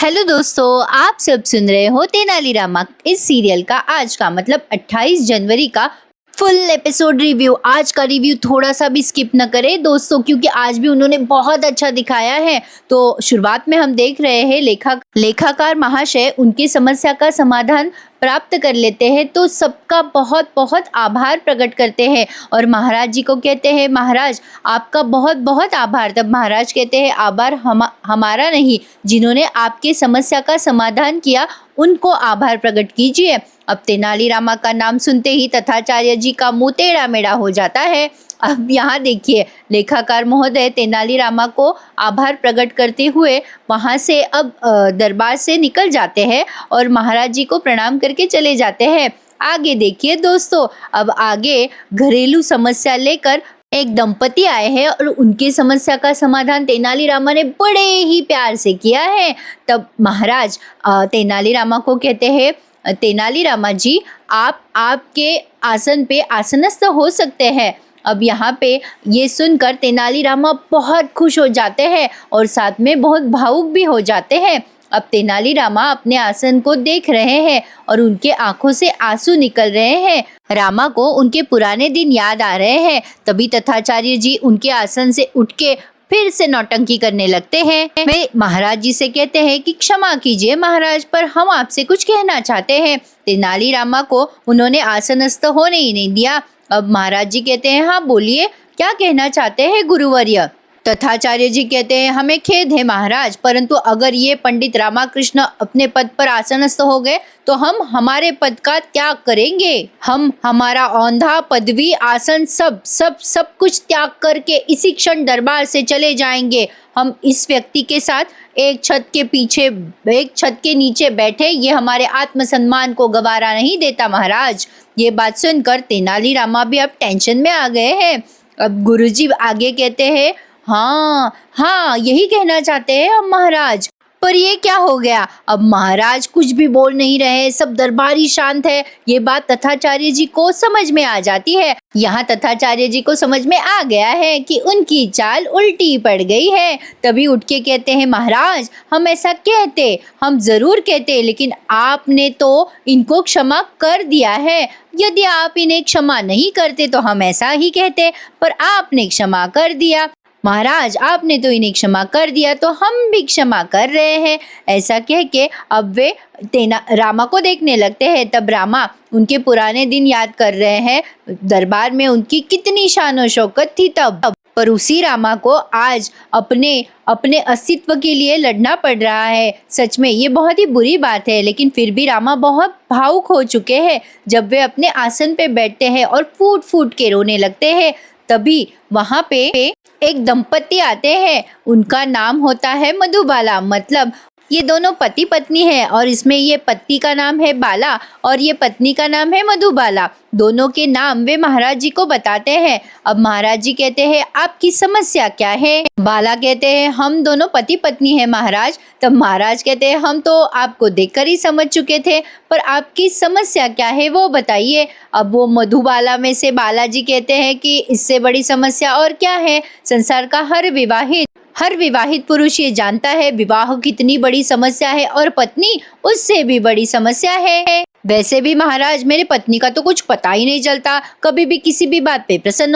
Hello दोस्तों, आप सब सुन रहे हो तेनालीरामा इस सीरियल का आज का मतलब 28 जनवरी का फुल एपिसोड रिव्यू। आज का रिव्यू थोड़ा सा भी स्किप न करें दोस्तों, क्योंकि आज भी उन्होंने बहुत अच्छा दिखाया है। तो शुरुआत में हम देख रहे हैं लेखाकार महाशय उनकी समस्या का समाधान प्राप्त कर लेते हैं, तो सबका बहुत बहुत आभार प्रकट करते हैं और महाराज जी को कहते हैं, महाराज आपका बहुत बहुत आभार। तब महाराज कहते हैं, आभार हमारा नहीं, जिन्होंने आपके समस्या का समाधान किया उनको आभार प्रकट कीजिए। अब तेनालीरामा का नाम सुनते ही तथाचार्य जी का मुंह टेढ़ा मेढ़ा हो जाता है। अब यहाँ देखिए, लेखाकार महोदय तेनालीरामा को आभार प्रकट करते हुए वहाँ से अब दरबार से निकल जाते हैं और महाराज जी को प्रणाम करके चले जाते हैं। आगे देखिए दोस्तों, अब आगे घरेलू समस्या लेकर एक दंपति आए हैं और उनकी समस्या का समाधान तेनालीरामा ने बड़े ही प्यार से किया है। तब महाराज तेनालीरामा को कहते हैं, तेनालीरामा जी आप आपके आसन पे आसनस्थ हो सकते हैं। अब यहाँ पे ये सुनकर तेनालीरामा बहुत खुश हो जाते हैं और साथ में बहुत भावुक भी हो जाते हैं। अब तेनालीरामा अपने आसन को देख रहे हैं और उनके आंखों से आंसू निकल रहे हैं। रामा को उनके पुराने दिन याद आ रहे हैं। तभी तथाचार्य जी उनके आसन से उठ के फिर से नौटंकी करने लगते हैं। वे महाराज जी से कहते हैं कि क्षमा कीजिए महाराज, पर हम आपसे कुछ कहना चाहते हैं। तेनालीरामा को उन्होंने आसनस्थ होने ही नहीं दिया। अब महाराज जी कहते हैं, हाँ बोलिए, क्या कहना चाहते हैं गुरुवर्य। तथाचार्य जी कहते हैं, हमें खेद है महाराज, परंतु अगर ये पंडित रामाकृष्ण अपने पद पर आसनस्थ हो गए तो हम हमारे पद का त्याग करेंगे। हम हमारा औंधा पदवी आसन सब कुछ त्याग करके इसी क्षण दरबार से चले जाएंगे। हम इस व्यक्ति के साथ एक छत के नीचे बैठे ये हमारे आत्मसम्मान को गवारा नहीं देता महाराज। ये बात सुनकर तेनालीरामा भी अब टेंशन में आ गए हैं। अब गुरुजी आगे कहते हैं, हाँ यही कहना चाहते हैं हम महाराज, पर ये क्या हो गया। अब महाराज कुछ भी बोल नहीं रहे, सब दरबारी शांत है। ये बात तथाचार्य जी को समझ में आ जाती है। यहाँ तथाचार्य जी को समझ में आ गया है कि उनकी चाल उल्टी पड़ गई है। तभी उठ के कहते हैं, महाराज हम ऐसा कहते, हम जरूर कहते, लेकिन आपने तो इनको क्षमा कर दिया है। यदि आप इन्हें क्षमा नहीं करते तो हम ऐसा ही कहते, पर आपने क्षमा कर दिया। महाराज आपने तो इन्हें क्षमा कर दिया तो हम भी क्षमा कर रहे हैं। ऐसा कह के अब वे रामा को देखने लगते हैं। तब रामा उनके पुराने दिन याद कर रहे हैं, दरबार में उनकी कितनी शान और शौकत थी तब। पर उसी रामा को आज अपने अस्तित्व के लिए लड़ना पड़ रहा है। सच में ये बहुत ही बुरी बात है, लेकिन फिर भी रामा बहुत भावुक हो चुके हैं। जब वे अपने आसन पे बैठते हैं और फूट फूट के रोने लगते हैं, तभी वहाँ पे एक दंपति आते हैं। उनका नाम होता है मधुबाला, मतलब ये दोनों पति पत्नी हैं और इसमें ये पति का नाम है बाला और ये पत्नी का नाम है मधुबाला। दोनों के नाम वे महाराज जी को बताते हैं। अब महाराज जी कहते हैं, आपकी समस्या क्या है। बाला कहते हैं, हम दोनों पति पत्नी हैं महाराज। तब महाराज कहते हैं, हम तो आपको देखकर ही समझ चुके थे, पर आपकी समस्या क्या है वो बताइए। अब वो मधुबाला में से बालाजी कहते हैं कि इससे बड़ी समस्या और क्या है। संसार का हर विवाहित पुरुष ये जानता है विवाह कितनी बड़ी समस्या है और पत्नी उससे भी बड़ी समस्या है। वैसे भी महाराज मेरे पत्नी का तो कुछ पता ही नहीं चलता, कभी भी किसी भी बात पे प्रसन्न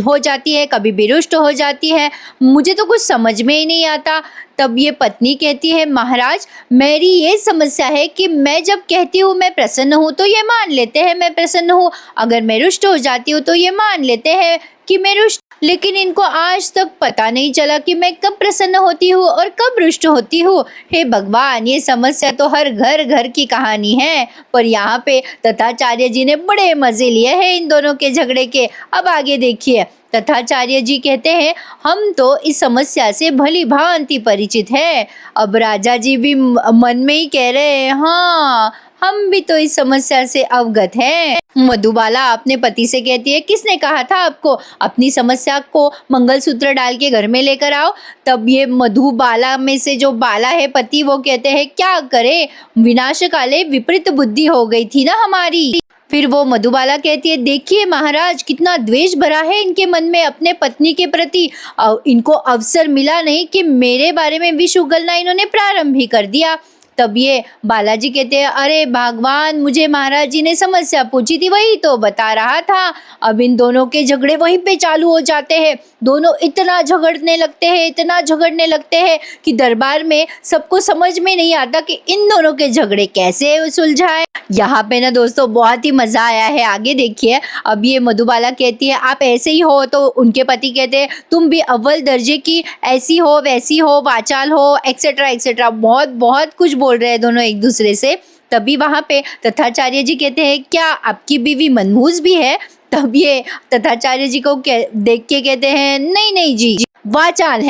हो जाती है, कभी भी रुष्ट हो जाती है, मुझे तो कुछ समझ में ही नहीं आता। तब ये पत्नी कहती है, महाराज मेरी ये समस्या है कि मैं जब कहती हूँ मैं प्रसन्न हूँ तो ये मान लेते हैं मैं प्रसन्न हूँ, अगर मैं रुष्ट हो जाती हूँ तो ये मान लेते हैं कि मैं रुष्ट, लेकिन इनको आज तक पता नहीं चला कि मैं कब प्रसन्न होती हूँ और कब रुष्ट होती हूँ। हे भगवान, ये समस्या तो हर घर की कहानी है। पर यहाँ पे तथाचार्य जी ने बड़े मजे लिए हैं इन दोनों के झगड़े के। अब आगे देखिए, तथाचार्य जी कहते हैं, हम तो इस समस्या से भली भांति परिचित है। अब राजा जी भी मन में ही कह रहे हैं, हाँ हम भी तो इस समस्या से अवगत हैं। मधुबाला अपने पति से कहती है, किसने कहा था आपको अपनी समस्या को मंगलसूत्र डाल के घर में लेकर आओ। तब ये मधुबाला में से जो बाला है पति, वो कहते हैं, क्या करे, विनाश काले विपरीत बुद्धि हो गई थी ना हमारी। फिर वो मधुबाला कहती है, देखिए महाराज कितना द्वेष भरा है इनके मन में अपने पत्नी के प्रति। इनको अवसर मिला नहीं कि मेरे बारे में विष उगलना इन्होंने प्रारंभ ही कर दिया। तब ये बालाजी कहते हैं, अरे भगवान, मुझे महाराज जी ने समस्या पूछी थी, वही तो बता रहा था। अब इन दोनों के झगड़े वहीं पे चालू हो जाते हैं। दोनों इतना झगड़ने लगते हैं कि दरबार में सबको समझ में नहीं आता कि इन दोनों के झगड़े कैसे सुलझाए। यहाँ पे ना दोस्तों बहुत ही मजा आया है, आगे देखिए। अब ये मधुबाला कहती है, आप ऐसे ही हो, तो उनके पति कहते हैं, तुम भी अव्वल दर्जे की ऐसी हो, वैसी हो, वाचाल हो, एक्सेट्रा एक्सेट्रा, बहुत बहुत कुछ बोल रहे हैं दोनों एक दूसरे से। तभी वहां पे तथाचार्य जी कहते हैं, क्या आपकी बीवी मनहूस भी है? तब ये तथाचार्य जी को देख के कहते हैं, नहीं नहीं जी, वाचाल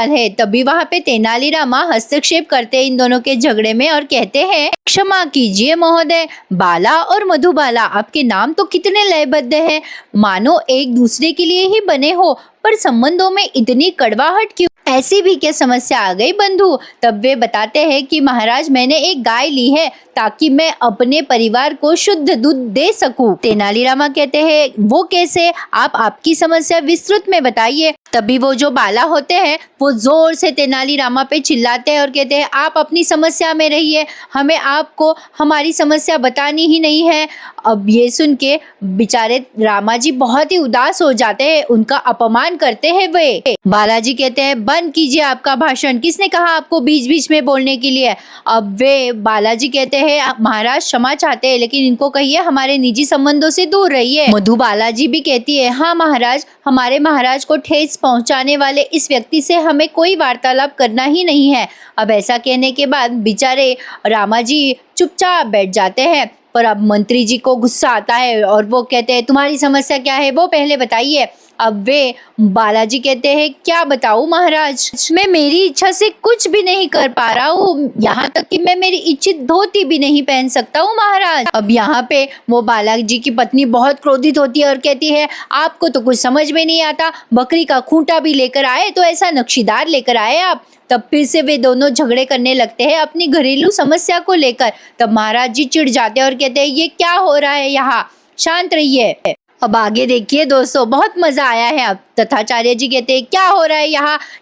है। तभी वहां पे तेनालीरामा हस्तक्षेप करते हैं इन दोनों के झगड़े में और कहते हैं, क्षमा कीजिए महोदय, बाला और मधुबाला आपके नाम तो कितने लयबद्ध हैं, मानो एक दूसरे के लिए ही बने हो, पर संबंधों में इतनी कड़वाहट क्यों? ऐसी भी क्या समस्या आ गई बंधु? तब वे बताते हैं कि महाराज, मैंने एक गाय ली है ताकि मैं अपने परिवार को शुद्ध दूध दे सकूं। तेनालीरामा कहते हैं, वो कैसे? आप आपकी समस्या विस्तृत में बताइए। तभी वो जो बाला होते हैं वो जोर से तेनालीरामा पे चिल्लाते हैं और कहते हैं, आप अपनी समस्या में रहिए, हमें आपको हमारी समस्या बतानी ही नहीं है। अब ये सुन के बेचारे रामा जी बहुत ही उदास हो जाते हैं, उनका अपमान करते हैं वे। बालाजी कहते हैं, बंद कीजिए आपका भाषण, किसने कहा आपको बीच बीच में बोलने के लिए? अब वे बालाजी कहते हैं, महाराज क्षमा चाहते हैं, लेकिन इनको कहिए हमारे निजी संबंधों से दूर रहिए। मधु बालाजी भी कहती है, हाँ महाराज, हमारे महाराज को ठेस पहुंचाने वाले इस व्यक्ति से हमें कोई वार्तालाप करना ही नहीं है। अब ऐसा कहने के बाद बेचारे रामा जी चुपचाप बैठ जाते हैं। पर अब मंत्री जी को गुस्सा आता है और वो कहते हैं, तुम्हारी समस्या क्या है वो पहले बताइए। अब वे बालाजी कहते हैं, क्या बताऊं महाराज, मैं मेरी इच्छा से कुछ भी नहीं कर पा रहा हूँ, यहाँ तक कि मैं मेरी इच्छित धोती भी नहीं पहन सकता हूँ महाराज। अब यहाँ पे वो बालाजी की पत्नी बहुत क्रोधित होती है और कहती है, आपको तो कुछ समझ में नहीं आता, बकरी का खूंटा भी लेकर आए तो ऐसा नक्शीदार लेकर आए आप। तब फिर से वे दोनों झगड़े करने लगते हैं अपनी घरेलू समस्या को लेकर। तब महाराज जी चिढ़ जाते हैं और कहते हैं, ये क्या हो रहा है यहाँ, शांत रहिए। अब आगे देखिए दोस्तों, बहुत मजा आया है। अब तथाचार्य जी कहते हैं, क्या हो रहा है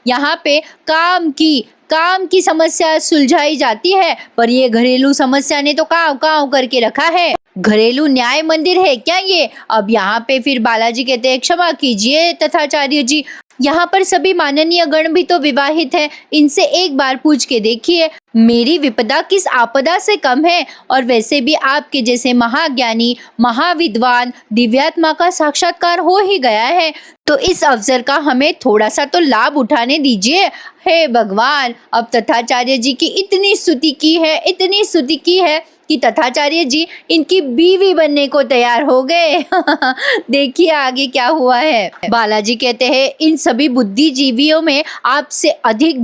यहाँ पे काम की समस्या सुलझाई जाती है, पर ये घरेलू समस्या ने तो काव करके रखा है। घरेलू न्याय मंदिर है क्या ये? अब यहाँ पे फिर बालाजी कहते हैं, क्षमा कीजिए तथाचार्य जी, यहाँ पर सभी माननीय गण भी तो विवाहित हैं, इनसे एक बार पूछ के देखिए, मेरी विपदा किस आपदा से कम है? और वैसे भी आपके जैसे महाज्ञानी, महाविद्वान, दिव्यात्मा का साक्षात्कार हो ही गया है, तो इस अवसर का हमें थोड़ा सा तो लाभ उठाने दीजिए। हे भगवान! अब तथाचार्य जी की इतनी स्तुति की है कि तथाचार्य जी इनकी बीवी बनने को तैयार हो गए। देखिए आगे क्या हुआ है। बालाजी कहते हैं, इन सभी बुद्धिजीवियों में आपसे अधिक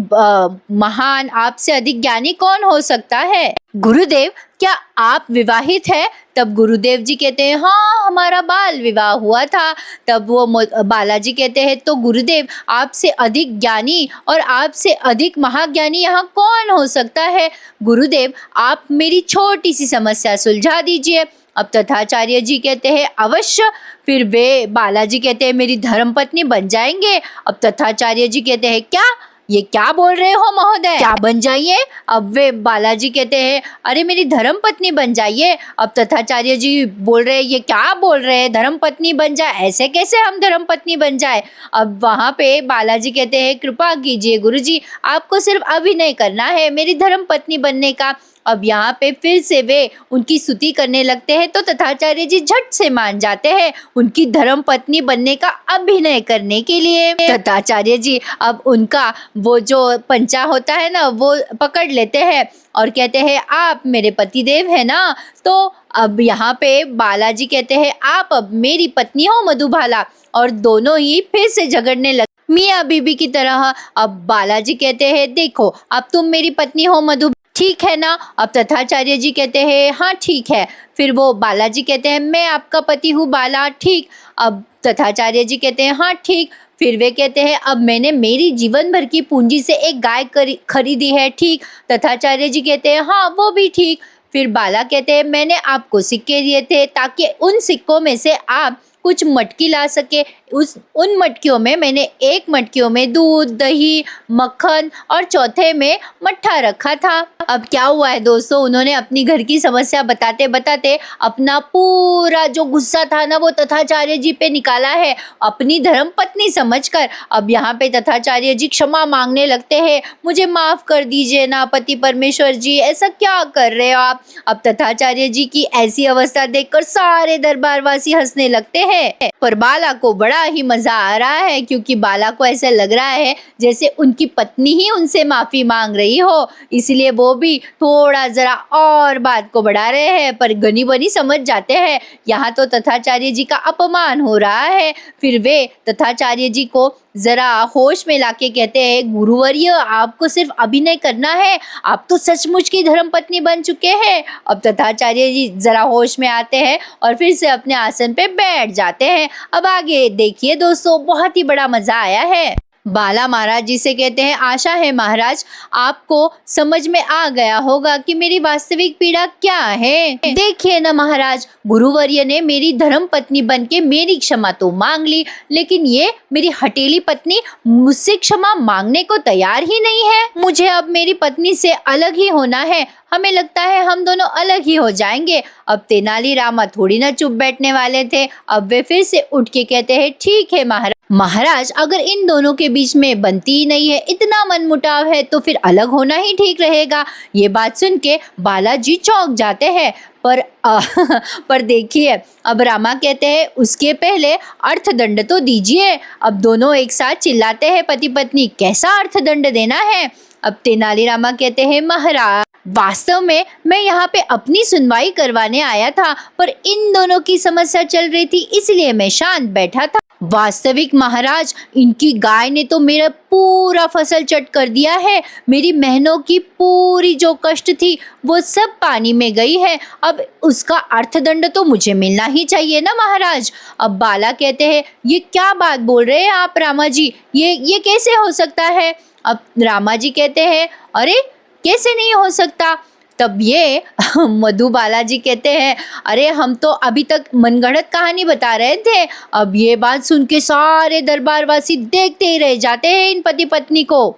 महान, आपसे अधिक ज्ञानी कौन हो सकता है? गुरुदेव, क्या आप विवाहित हैं? तब गुरुदेव जी कहते हैं, हाँ, हमारा बाल विवाह हुआ था। तब वो बालाजी कहते हैं, तो गुरुदेव, आपसे अधिक ज्ञानी और आपसे अधिक महाज्ञानी यहाँ कौन हो सकता है? गुरुदेव, आप मेरी छोटी सी समस्या सुलझा दीजिए। अब तथाचार्य जी कहते हैं, अवश्य। फिर वे बालाजी कहते हैं, मेरी धर्मपत्नी बन जाएंगे। अब तथाचार्य जी कहते हैं, क्या? ये क्या बोल रहे हो महोदय, क्या बन जाइए? अब वे बालाजी कहते हैं, अरे मेरी धर्म पत्नी बन जाइए। अब तथाचार्य जी बोल रहे हैं, ये क्या बोल रहे हैं, धर्म पत्नी बन जाए? ऐसे कैसे हम धर्म पत्नी बन जाए? अब वहाँ पे बालाजी कहते हैं, कृपा कीजिए गुरुजी, आपको सिर्फ अभिनय करना है मेरी धर्म पत्नी बनने का। अब यहाँ पे फिर से वे उनकी स्तुति करने लगते हैं, तो तथाचार्य जी झट से मान जाते हैं उनकी धर्म पत्नी बनने का अभिनय करने के लिए। तथाचार्य जी अब उनका वो जो पंचा होता है ना, वो पकड़ लेते हैं और कहते हैं, आप मेरे पतिदेव है ना? तो अब यहाँ पे बालाजी कहते हैं, आप अब मेरी पत्नी हो मधुबाला, और दोनों ही फिर से झगड़ने लगे मियाँ बीबी की तरह। अब बालाजी कहते हैं, देखो अब तुम मेरी पत्नी हो मधु, ठीक है ना? अब तथाचार्य जी कहते हैं, हाँ ठीक है। फिर वो बालाजी कहते हैं, मैं आपका पति हूँ बाला, ठीक? अब तथाचार्य जी कहते हैं, हाँ ठीक। फिर वे कहते हैं, अब मैंने मेरी जीवन भर की पूंजी से एक गाय खरीदी है, ठीक? तथाचार्य जी कहते हैं, हाँ वो भी ठीक। फिर बाला कहते हैं मैंने आपको सिक्के दिए थे ताकि उन सिक्कों में से आप कुछ मटकी ला सके। उन मटकियों में मैंने एक मटकियों में दूध, दही, मक्खन और चौथे में मट्ठा रखा था। अब क्या हुआ है दोस्तों, उन्होंने अपनी घर की समस्या बताते बताते अपना पूरा जो गुस्सा था ना वो तथाचार्य जी पे निकाला है, अपनी धर्म पत्नी समझकर। अब यहाँ पे तथाचार्य जी क्षमा मांगने लगते हैं, मुझे माफ कर दीजिए ना पति परमेश्वर जी, ऐसा क्या कर रहे हो आप। अब तथाचार्य जी की ऐसी अवस्था देखकर सारे दरबारवासी हंसने लगते हैं, पर बाला को बड़ा ही मजा आ रहा है क्योंकि बाला को ऐसा लग रहा है जैसे उनकी पत्नी ही उनसे माफी मांग रही हो, इसलिए वो भी थोड़ा जरा और बात को बढ़ा रहे हैं। पर गनी बनी समझ जाते हैं यहाँ तो तथाचार्य जी का अपमान हो रहा है। फिर वे तथाचार्य जी को जरा होश में लाके कहते हैं, गुरुवर्य आपको सिर्फ अभिनय करना है, आप तो सचमुच की धर्मपत्नी बन चुके हैं। अब तथाचार्य जी जरा होश में आते हैं और फिर से अपने आसन पे बैठ जाते हैं। अब आगे देखिए दोस्तों, बहुत ही बड़ा मजा आया है। बाला महाराज जी से कहते हैं, आशा है महाराज आपको समझ में आ गया होगा कि मेरी वास्तविक पीड़ा क्या है। देखिए ना महाराज, गुरुवर्य ने मेरी धर्म पत्नी बनके मेरी क्षमा तो मांग ली, लेकिन ये मेरी हठीली पत्नी मुझसे क्षमा मांगने को तैयार ही नहीं है। मुझे अब मेरी पत्नी से अलग ही होना है, हमें लगता है हम दोनों अलग ही हो जाएंगे। अब तेनालीरामा थोड़ी ना चुप बैठने वाले थे, अब वे फिर से उठ के कहते हैं, ठीक है महाराज अगर इन दोनों के बीच में बनती ही नहीं है, इतना मनमुटाव है तो फिर अलग होना ही ठीक रहेगा। ये बात सुन के बालाजी चौंक जाते हैं। पर देखिए, अब रामा कहते हैं उसके पहले अर्थदंड तो दीजिए। अब दोनों एक साथ चिल्लाते हैं पति पत्नी, कैसा अर्थदंड देना है। अब तेनालीरामा कहते हैं, महाराज वास्तव में मैं यहाँ पे अपनी सुनवाई करवाने आया था, पर इन दोनों की समस्या चल रही थी इसलिए मैं शांत बैठा था। वास्तविक महाराज इनकी गाय ने तो मेरा पूरा फसल चट कर दिया है, मेरी मेहनतों की पूरी जो कष्ट थी वो सब पानी में गई है, अब उसका अर्थदंड तो मुझे मिलना ही चाहिए ना महाराज। अब बाला कहते हैं, ये क्या बात बोल रहे हैं आप रामा जी, ये कैसे हो सकता है। अब रामा जी कहते हैं, अरे कैसे नहीं हो सकता। तब ये मधुबाला जी कहते हैं, अरे हम तो अभी तक मनगढ़ंत कहानी बता रहे थे। अब ये बात सुन के सारे दरबारवासी देखते ही रह जाते हैं इन पति पत्नी को।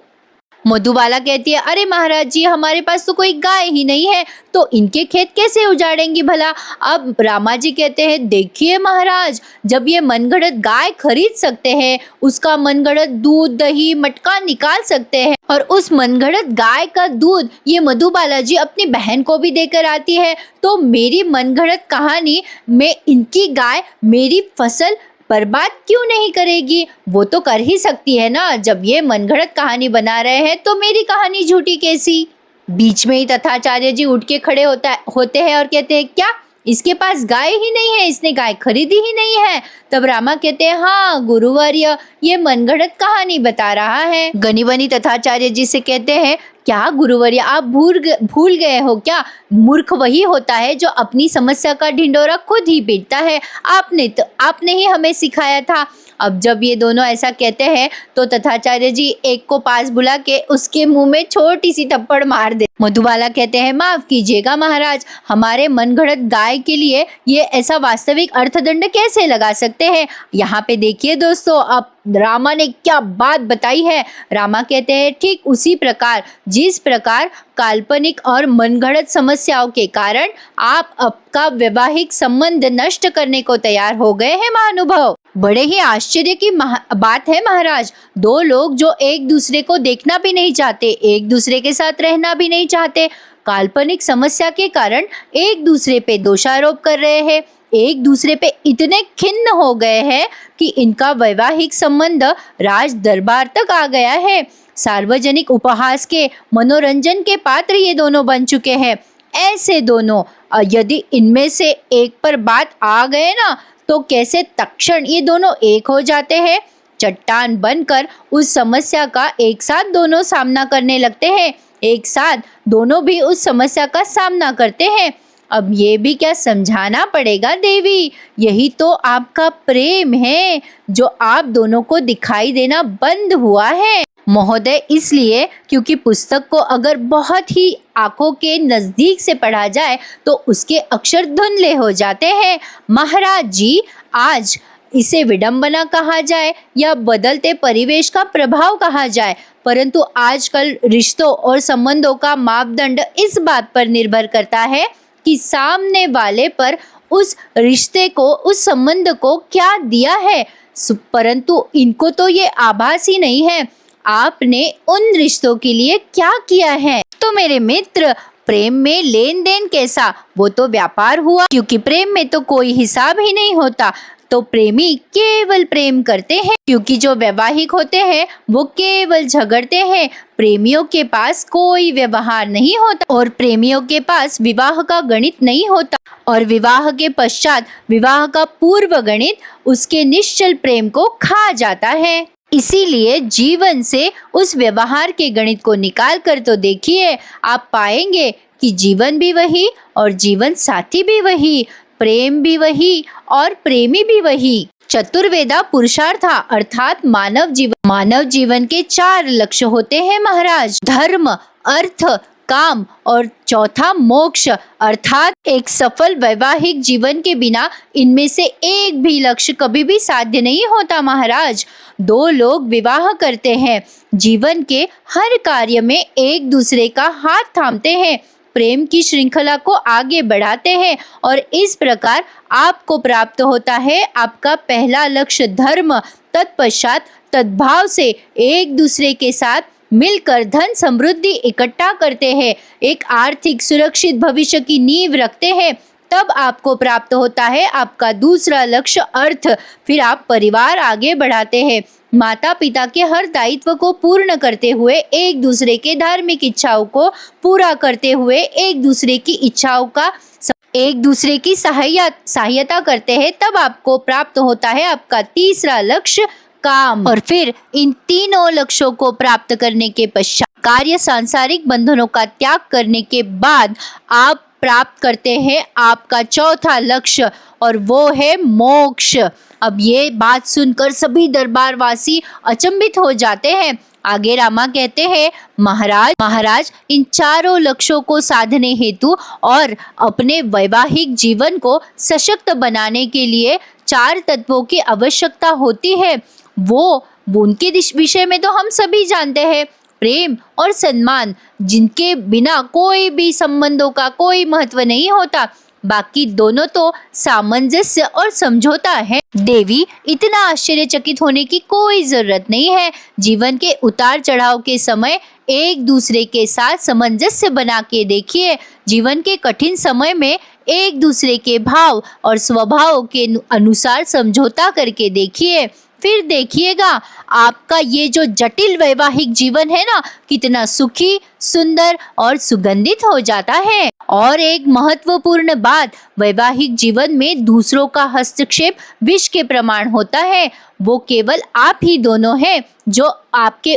मधुबाला कहती है, अरे महाराज जी हमारे पास तो कोई गाय ही नहीं है, तो इनके खेत कैसे उजाड़ेंगी भला। अब रामा जी कहते हैं, देखिए महाराज जब ये मनगढ़ंत गाय खरीद सकते हैं, उसका मनगढ़ंत दूध, दही, मटका निकाल सकते हैं, और उस मनगढ़ंत गाय का दूध ये मधुबाला जी अपनी बहन को भी देकर आती है, तो मेरी मनगढ़ंत कहानी में इनकी गाय मेरी फसल बर्बाद क्यों नहीं करेगी। वो तो कर ही सकती है ना, जब ये मनगढ़ंत कहानी बना रहे हैं तो मेरी कहानी झूठी कैसी। बीच में ही तथाचार्य जी उठ के खड़े होते हैं और कहते हैं, क्या इसके पास गाय ही नहीं है, इसने गाय खरीदी ही नहीं है। तब रामा कहते हैं, हाँ गुरुवर्य ये मनगढ़ंत कहानी बता रहा है। गनीबनी तथाचार्य जी से कहते हैं, क्या गुरुवर्य आप भूल गए हो क्या, मूर्ख वही होता है जो अपनी समस्या का ढिंडोरा खुद ही पीटता है, आपने ही हमें सिखाया था। अब जब ये दोनों ऐसा कहते हैं तो तथाचार्य जी एक को पास बुला के उसके मुंह में छोटी सी थप्पड़ मार दे। मधुबाला कहते हैं, माफ कीजिएगा महाराज, हमारे मनगढ़ंत गाय के लिए ये ऐसा वास्तविक अर्थदंड कैसे लगा सकते हैं। यहाँ पे देखिए दोस्तों, अब रामा ने क्या बात बताई है। रामा कहते हैं, ठीक उसी प्रकार जिस प्रकार काल्पनिक और मनगढ़ंत समस्याओं के कारण आप आपका वैवाहिक संबंध नष्ट करने को तैयार हो गए हैं महानुभाव। बड़े ही आश्चर्य की बात है महाराज, दो लोग जो एक दूसरे को देखना भी नहीं चाहते, एक दूसरे के साथ रहना भी नहीं चाहते, काल्पनिक समस्या के कारण एक दूसरे पे दोषारोप कर रहे हैं, एक दूसरे पे इतने खिन्न हो गए हैं कि इनका वैवाहिक संबंध राज दरबार तक आ गया है। सार्वजनिक उपहास के, मनोरंजन के पात्र ये दोनों बन चुके हैं। ऐसे दोनों यदि इनमें से एक पर बात आ गए ना तो कैसे तत्क्षण ये दोनों एक हो जाते हैं, चट्टान बनकर उस समस्या का एक साथ दोनों सामना करने लगते हैं, एक साथ दोनों भी उस समस्या का सामना करते हैं। अब ये भी क्या समझाना पड़ेगा देवी, यही तो आपका प्रेम है जो आप दोनों को दिखाई देना बंद हुआ है। महोदय, इसलिए क्योंकि पुस्तक को अगर बहुत ही आंखों के नजदीक से पढ़ा जाए तो उसके अक्षर धुंधले हो जाते हैं। महाराज जी, आज इसे विडंबना कहा जाए या बदलते परिवेश का प्रभाव कहा जाए, परंतु आजकल रिश्तों और संबंधों का मापदंड इस बात पर निर्भर करता है कि सामने वाले पर उस रिश्ते को, उस संबंध को क्या दिया है। परंतु इनको तो ये आभास ही नहीं है आपने उन रिश्तों के लिए क्या किया है। तो मेरे मित्र, प्रेम में लेन देन कैसा, वो तो व्यापार हुआ, क्योंकि प्रेम में तो कोई हिसाब ही नहीं होता। तो प्रेमी केवल प्रेम करते हैं, क्योंकि जो वैवाहिक होते हैं वो केवल झगड़ते हैं। प्रेमियों के पास कोई व्यवहार नहीं होता और प्रेमियों के पास विवाह का गणित नहीं होता, और विवाह के पश्चात विवाह का पूर्व गणित उसके निश्चल प्रेम को खा जाता है। इसीलिए जीवन से उस व्यवहार के गणित को निकाल कर तो देखिए, आप पाएंगे कि जीवन भी वही और जीवन साथी भी वही, प्रेम भी वही और प्रेमी भी वही। चतुर्वेदा पुरुषार्था अर्थात मानव जीवन के 4 लक्ष्य होते हैं महाराज, धर्म, अर्थ, काम और चौथा मोक्ष। अर्थात एक सफल वैवाहिक जीवन के बिना इनमें से एक भी लक्ष्य कभी भी साध्य नहीं होता महाराज। 2 लोग विवाह करते हैं, जीवन के हर कार्य में एक दूसरे का हाथ थामते हैं, प्रेम की श्रृंखला को आगे बढ़ाते हैं, और इस प्रकार आपको प्राप्त होता है आपका पहला लक्ष्य धर्म। तत्पश्चात तद्भाव से एक दूसरे के साथ मिलकर धन समृद्धि इकट्ठा करते हैं, एक आर्थिक सुरक्षित भविष्य की नींव रखते हैं। तब आपको प्राप्त होता है आपका दूसरा लक्ष्य अर्थ। फिर आप परिवार आगे बढ़ाते हैं, माता पिता के हर दायित्व को पूर्ण करते हुए, एक दूसरे के धार्मिक इच्छाओं को पूरा करते हुए, एक दूसरे की सहायता करते हैं। तब आपको प्राप्त होता है आपका तीसरा लक्ष्य काम। और फिर इन तीनों लक्ष्यों को प्राप्त करने के पश्चात कार्य सांसारिक बंधनों का त्याग करने के बाद आप प्राप्त करते हैं आपका चौथा लक्ष्य, और वो है मोक्ष। अब ये बात सुनकर सभी दरबारवासी अचंभित हो जाते हैं। आगे रामा कहते हैं, महाराज इन चारों लक्ष्यों को साधने हेतु और अपने वैवाहिक जीवन को सशक्त बनाने के लिए 4 तत्वों की आवश्यकता होती है। वो उनके विषय में तो हम सभी जानते हैं, प्रेम और सम्मान, जिनके बिना कोई भी संबंधों का कोई महत्व नहीं होता। बाकी दोनों तो सामंजस्य और समझौता है। देवी, इतना आश्चर्यचकित होने की कोई जरूरत नहीं है। जीवन के उतार चढ़ाव के समय एक दूसरे के साथ सामंजस्य बना के देखिए। जीवन के कठिन समय में एक दूसरे के भाव और स्वभाव के अनुसार समझौता करके देखिए। फिर देखिएगा आपका ये जो जटिल वैवाहिक जीवन है ना, कितना सुखी, सुंदर और सुगंधित हो जाता है। और एक महत्वपूर्ण बात, वैवाहिक जीवन में दूसरों का हस्तक्षेप विष के प्रमाण होता है। वो केवल आप ही दोनों हैं जो आपके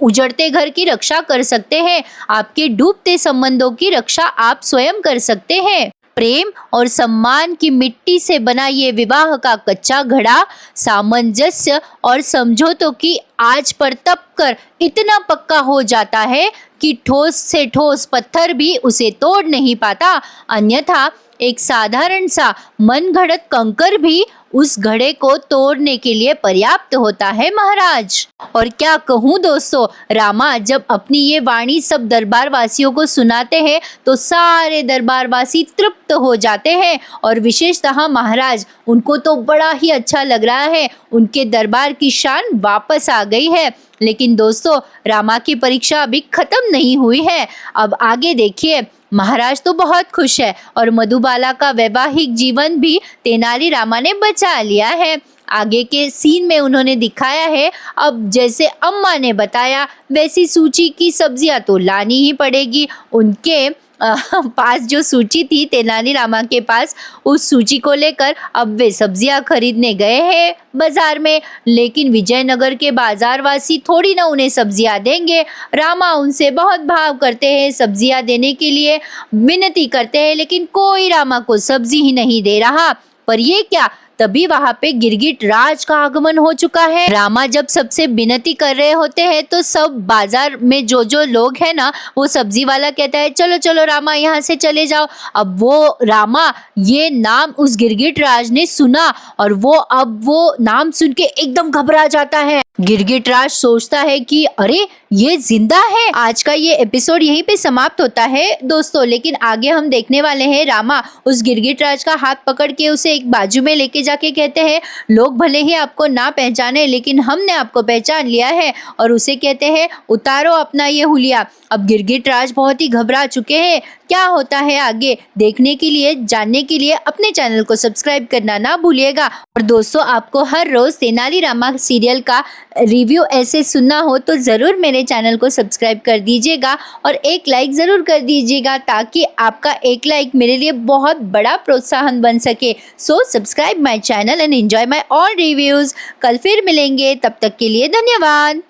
उजड़ते घर की रक्षा कर सकते हैं। आपके डूबते संबंधों की रक्षा आप स्वयं कर सकते हैं। प्रेम और सम्मान की मिट्टी से बना ये विवाह का कच्चा घड़ा सामंजस्य और समझौतों की आंच पर तप कर इतना पक्का हो जाता है कि ठोस से ठोस पत्थर भी उसे तोड़ नहीं पाता। अन्यथा एक साधारण सा मनगढ़ंत कंकर भी उस घड़े को तोड़ने के लिए पर्याप्त होता है महाराज। और क्या कहूँ दोस्तों, रामा जब अपनी ये वाणी सब दरबारवासियों को सुनाते हैं तो सारे दरबारवासी तृप्त हो जाते हैं, और विशेषतः महाराज, उनको तो बड़ा ही अच्छा लग रहा है, उनके दरबार की शान वापस आ गई है। लेकिन दोस्तों, रामा की परीक्षा अभी खत्म नहीं हुई है। अब आगे देखिए, महाराज तो बहुत खुश है और मधुबाला का वैवाहिक जीवन भी तेनाली रामा ने बचा लिया है। आगे के सीन में उन्होंने दिखाया है, अब जैसे अम्मा ने बताया वैसी सूची की सब्जियां तो लानी ही पड़ेगी। उनके पास जो सूची थी तेनाली रामा के पास, उस सूची को लेकर अब वे सब्जियां खरीदने गए हैं बाजार में। लेकिन विजयनगर के बाजारवासी थोड़ी ना उन्हें सब्जियां देंगे। रामा उनसे बहुत भाव करते हैं, सब्जियां देने के लिए विनती करते हैं, लेकिन कोई रामा को सब्जी ही नहीं दे रहा। पर ये क्या, तभी वहाँ पे गिरगिट राज का आगमन हो चुका है। रामा जब सबसे विनती कर रहे होते हैं तो सब बाजार में जो लोग हैं ना, वो सब्जी वाला कहता है चलो चलो रामा यहाँ से चले जाओ। अब वो रामा ये नाम उस गिरगिट राज ने सुना और अब वो नाम सुन के एकदम घबरा जाता है। गिरगिट राज सोचता है कि अरे ये जिंदा है। आज का ये एपिसोड यहीं पे समाप्त होता है दोस्तों, लेकिन आगे हम देखने वाले हैं रामा उस गिरगिट राज का हाथ पकड़ के उसे एक बाजू में लेके जाके कहते हैं लोग भले ही आपको ना पहचाने लेकिन हमने आपको पहचान लिया है, और उसे कहते हैं उतारो अपना ये हुलिया। अब गिरगिट राज बहुत ही घबरा चुके हैं। क्या होता है आगे देखने के लिए, जानने के लिए अपने चैनल को सब्सक्राइब करना ना भूलिएगा। और दोस्तों आपको हर रोज तेनालीरामा सीरियल का रिव्यू ऐसे सुनना हो तो ज़रूर मेरे चैनल को सब्सक्राइब कर दीजिएगा और एक लाइक ज़रूर कर दीजिएगा, ताकि आपका एक लाइक मेरे लिए बहुत बड़ा प्रोत्साहन बन सके। So subscribe my channel and enjoy my all reviews. कल फिर मिलेंगे, तब तक के लिए धन्यवाद।